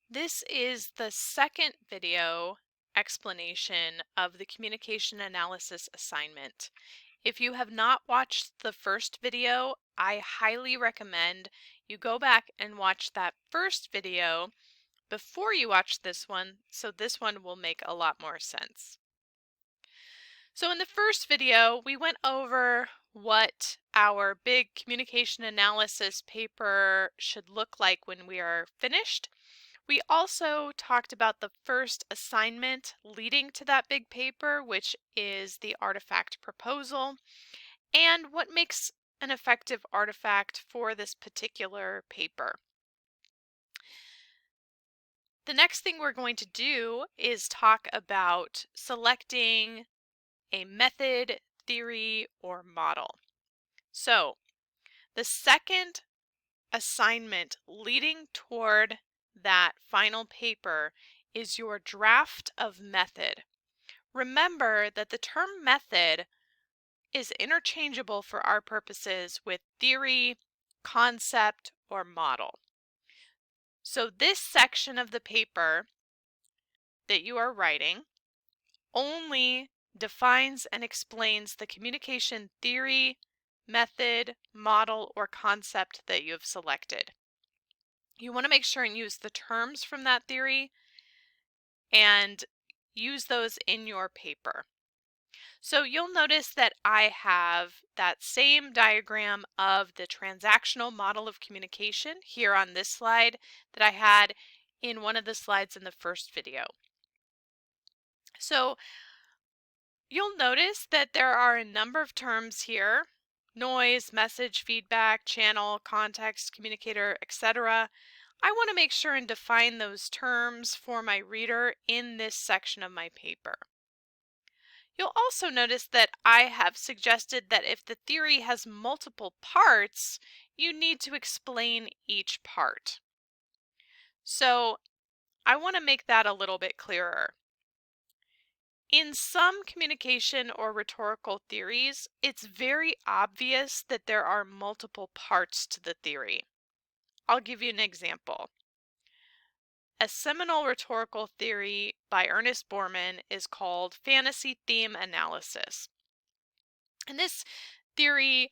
This is the second video explanation of the communication analysis assignment. If you have not watched the first video, I highly recommend you go back and watch that first video before you watch this one, so this one will make a lot more sense. So in the first video, we went over what our big communication analysis paper should look like when we are finished. We also talked about the first assignment leading to that big paper, which is the artifact proposal, and what makes an effective artifact for this particular paper. The next thing we're going to do is talk about selecting a method, theory, or model. So the second assignment leading toward that final paper is your draft of method. Remember that the term method is interchangeable for our purposes with theory, concept, or model. So this section of the paper that you are writing only defines and explains the communication theory, method, model, or concept that you have selected. You want to make sure and use the terms from that theory and use those in your paper. So you'll notice that I have that same diagram of the transactional model of communication here on this slide that I had in one of the slides in the first video. So you'll notice that there are a number of terms here: noise, message, feedback, channel, context, communicator, etc. I want to make sure and define those terms for my reader in this section of my paper. You'll also notice that I have suggested that if the theory has multiple parts, you need to explain each part. So I want to make that a little bit clearer. In some communication or rhetorical theories, it's very obvious that there are multiple parts to the theory. I'll give you an example. A seminal rhetorical theory by Ernest Borman is called fantasy theme analysis. And this theory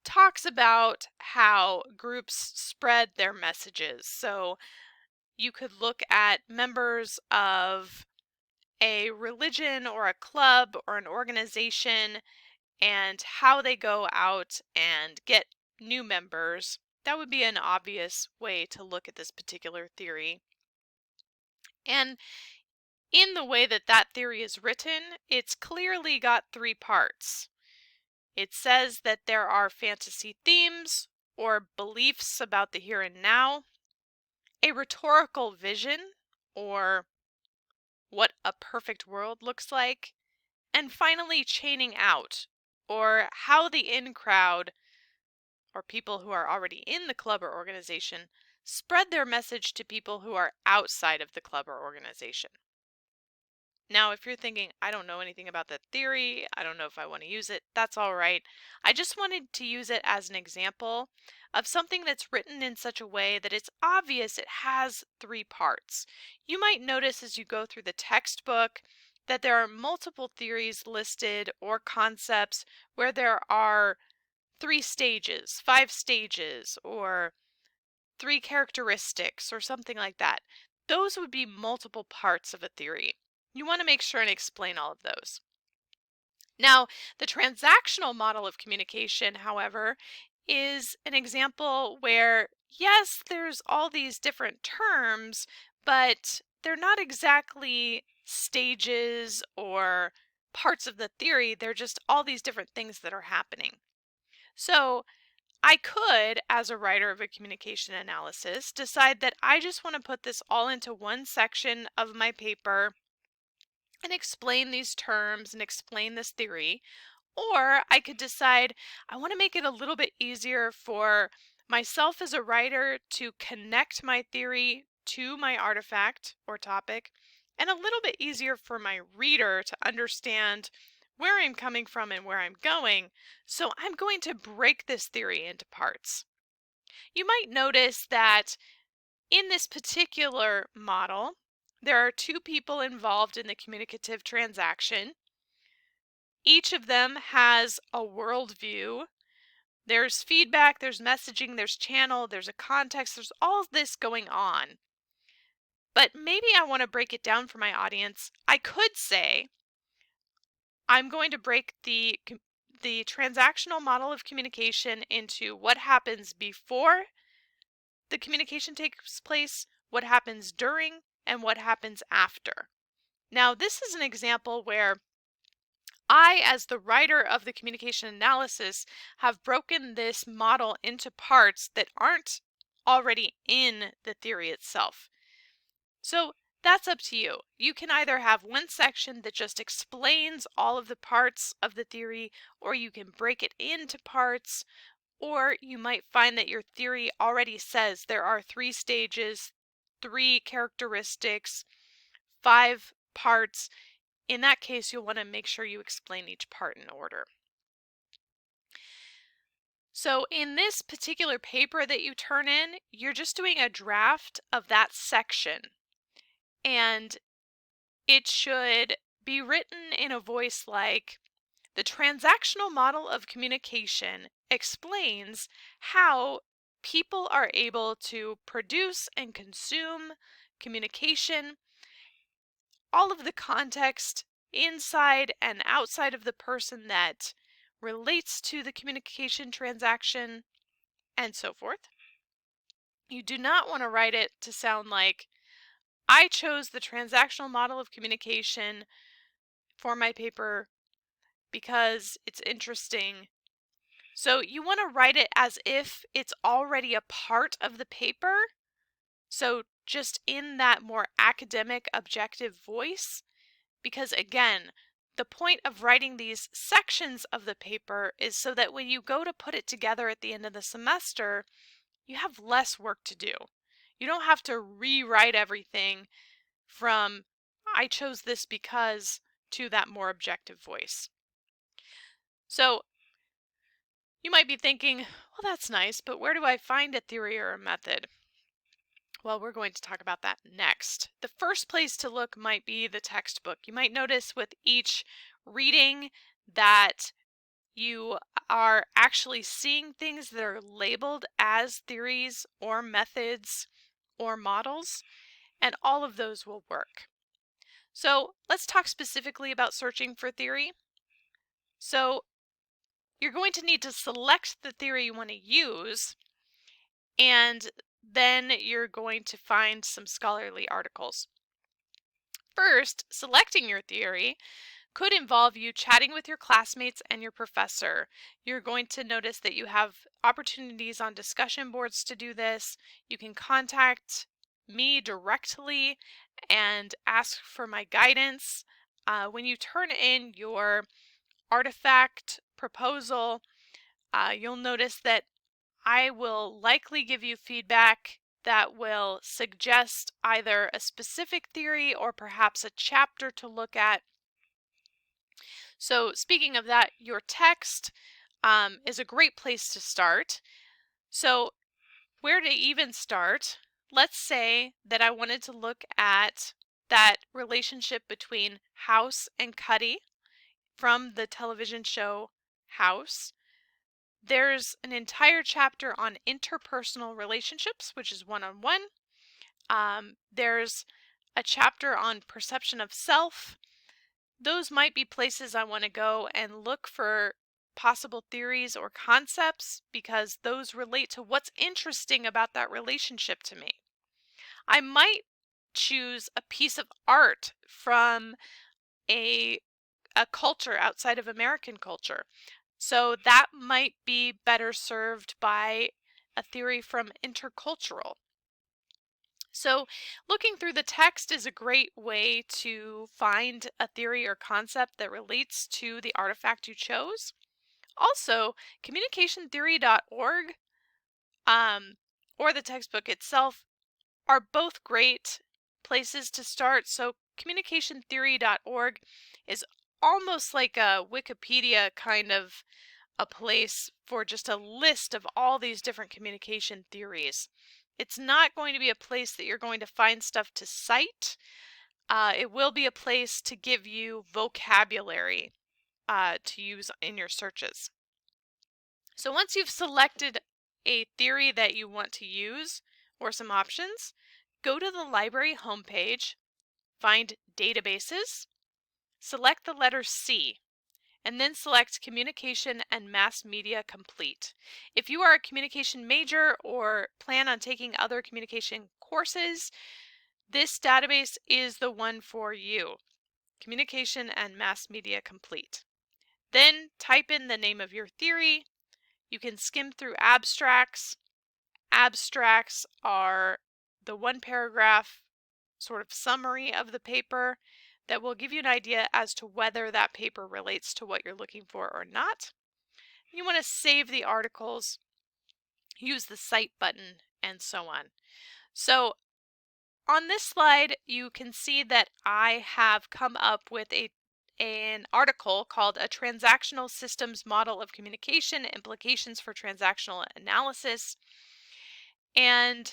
talks about how groups spread their messages. So you could look at members of a religion or a club or an organization and how they go out and get new members. That would be an obvious way to look at this particular theory. And in the way that that theory is written, it's clearly got three parts. It says that there are fantasy themes or beliefs about the here and now, a rhetorical vision or what a perfect world looks like, and finally chaining out, or how the in crowd, or people who are already in the club or organization, spread their message to people who are outside of the club or organization. Now, if you're thinking, I don't know anything about that theory, I don't know if I want to use it, that's all right. I just wanted to use it as an example of something that's written in such a way that it's obvious it has three parts. You might notice as you go through the textbook that there are multiple theories listed or concepts where there are 3 stages, 5 stages, or 3 characteristics, or something like that. Those would be multiple parts of a theory. You want to make sure and explain all of those. Now, the transactional model of communication, however, is an example where, yes, there's all these different terms, but they're not exactly stages or parts of the theory. They're just all these different things that are happening. So I could, as a writer of a communication analysis, decide that I just want to put this all into one section of my paper and explain these terms and explain this theory. Or I could decide I want to make it a little bit easier for myself as a writer to connect my theory to my artifact or topic, and a little bit easier for my reader to understand where I'm coming from and where I'm going. So I'm going to break this theory into parts. You might notice that In this particular model, there are two people involved in the communicative transaction. Each of them has a worldview. There's feedback, there's messaging, there's channel, there's a context, there's all this going on. But maybe I want to break it down for my audience. I could say I'm going to break the transactional model of communication into what happens before the communication takes place, what happens during, and what happens after. Now, this is an example where I, as the writer of the communication analysis, have broken this model into parts that aren't already in the theory itself. So that's up to you. You can either have one section that just explains all of the parts of the theory, or you can break it into parts, or you might find that your theory already says there are 3 stages, 3 characteristics, 5 parts. In that case, you'll want to make sure you explain each part in order. So in this particular paper that you turn in, you're just doing a draft of that section. And it should be written in a voice like, the transactional model of communication explains how people are able to produce and consume communication, all of the context inside and outside of the person that relates to the communication transaction, and so forth. You do not want to write it to sound like, I chose the transactional model of communication for my paper because it's interesting. So you want to write it as if it's already a part of the paper. So just in that more academic, objective voice, because again, the point of writing these sections of the paper is so that when you go to put it together at the end of the semester, you have less work to do. You don't have to rewrite everything from I chose this because to that more objective voice. So you might be thinking, well, that's nice, but where do I find a theory or a method? Well, we're going to talk about that next. The first place to look might be the textbook. You might notice with each reading that you are actually seeing things that are labeled as theories or methods or models, and all of those will work. So let's talk specifically about searching for theory. So you're going to need to select the theory you want to use, and then you're going to find some scholarly articles. First, selecting your theory could involve you chatting with your classmates and your professor. You're going to notice that you have opportunities on discussion boards to do this. You can contact me directly and ask for my guidance. When you turn in your artifact proposal, you'll notice that I will likely give you feedback that will suggest either a specific theory or perhaps a chapter to look at. So speaking of that, your text is a great place to start. So where to even start? Let's say that I wanted to look at that relationship between House and Cuddy from the television show House. There's an entire chapter on interpersonal relationships, which is one-on-one. There's a chapter on perception of self. Those might be places I want to go and look for possible theories or concepts because those relate to what's interesting about that relationship to me. I might choose a piece of art from a culture outside of American culture. So that might be better served by a theory from intercultural. So looking through the text is a great way to find a theory or concept that relates to the artifact you chose. Also, communicationtheory.org or the textbook itself are both great places to start. So communicationtheory.org is almost like a Wikipedia kind of a place for just a list of all these different communication theories. It's not going to be a place that you're going to find stuff to cite. It will be a place to give you vocabulary to use in your searches. So once you've selected a theory that you want to use or some options, go to the library homepage, find Databases, select the letter C, and then select Communication and Mass Media Complete. If you are a communication major or plan on taking other communication courses, this database is the one for you. Communication and Mass Media Complete. Then type in the name of your theory. You can skim through abstracts. Abstracts are the one paragraph sort of summary of the paper that will give you an idea as to whether that paper relates to what you're looking for or not. You want to save the articles, use the cite button, and so on. So on this slide, you can see that I have come up with an article called A Transactional Systems Model of Communication, Implications for Transactional Analysis. And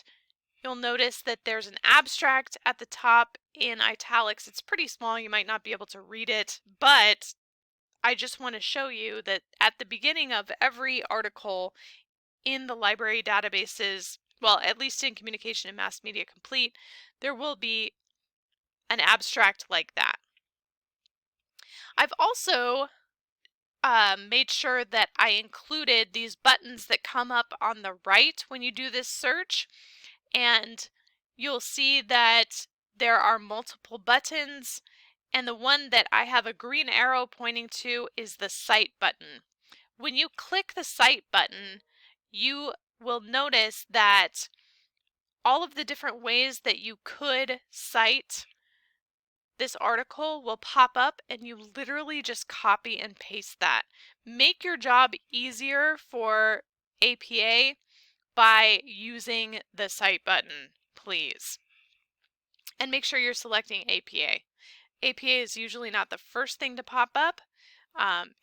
you'll notice that there's an abstract at the top in italics. It's pretty small, you might not be able to read it, but I just want to show you that at the beginning of every article in the library databases, well, at least in Communication and Mass Media Complete, there will be an abstract like that. I've also made sure that I included these buttons that come up on the right when you do this search, and you'll see that there are multiple buttons, and the one that I have a green arrow pointing to is the Cite button. When you click the Cite button, you will notice that all of the different ways that you could cite this article will pop up, and you literally just copy and paste that. Make your job easier for APA by using the Cite button, please. And make sure you're selecting APA. APA is usually not the first thing to pop up.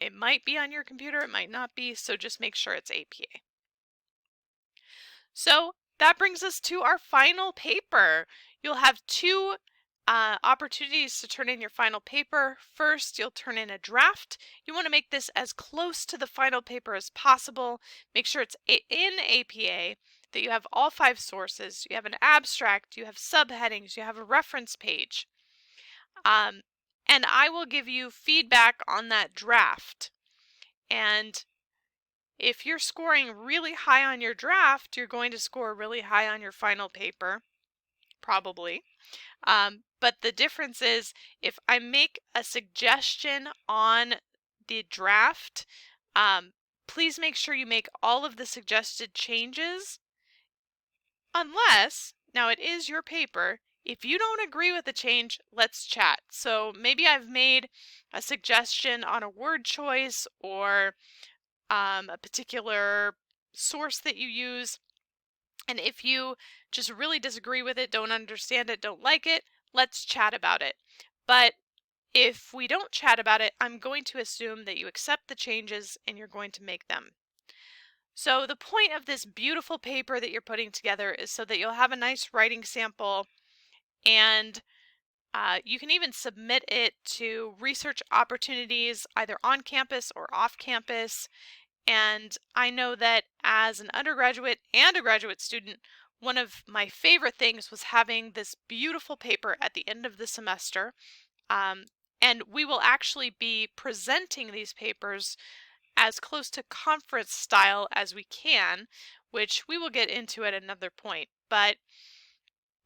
It might be on your computer, it might not be, so just make sure it's APA. So that brings us to our final paper. You'll have two opportunities to turn in your final paper. First, you'll turn in a draft. You want to make this as close to the final paper as possible. Make sure it's in APA, that you have all 5 sources, you have an abstract, you have subheadings, you have a reference page. And I will give you feedback on that draft. And if you're scoring really high on your draft, you're going to score really high on your final paper, probably. But the difference is, if I make a suggestion on the draft, please make sure you make all of the suggested changes, unless, now it is your paper, if you don't agree with the change, let's chat. So maybe I've made a suggestion on a word choice or a particular source that you use. And if you just really disagree with it, don't understand it, don't like it, let's chat about it. But if we don't chat about it, I'm going to assume that you accept the changes and you're going to make them. So the point of this beautiful paper that you're putting together is so that you'll have a nice writing sample, and you can even submit it to research opportunities either on campus or off campus. And I know that as an undergraduate and a graduate student, one of my favorite things was having this beautiful paper at the end of the semester. And we will actually be presenting these papers as close to conference style as we can, which we will get into at another point. But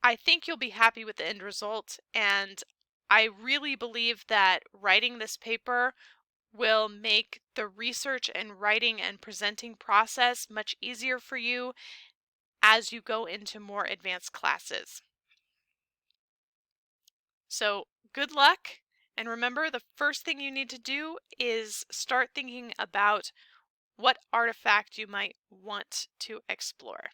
I think you'll be happy with the end result, and I really believe that writing this paper will make the research and writing and presenting process much easier for you as you go into more advanced classes. So good luck, and remember, the first thing you need to do is start thinking about what artifact you might want to explore.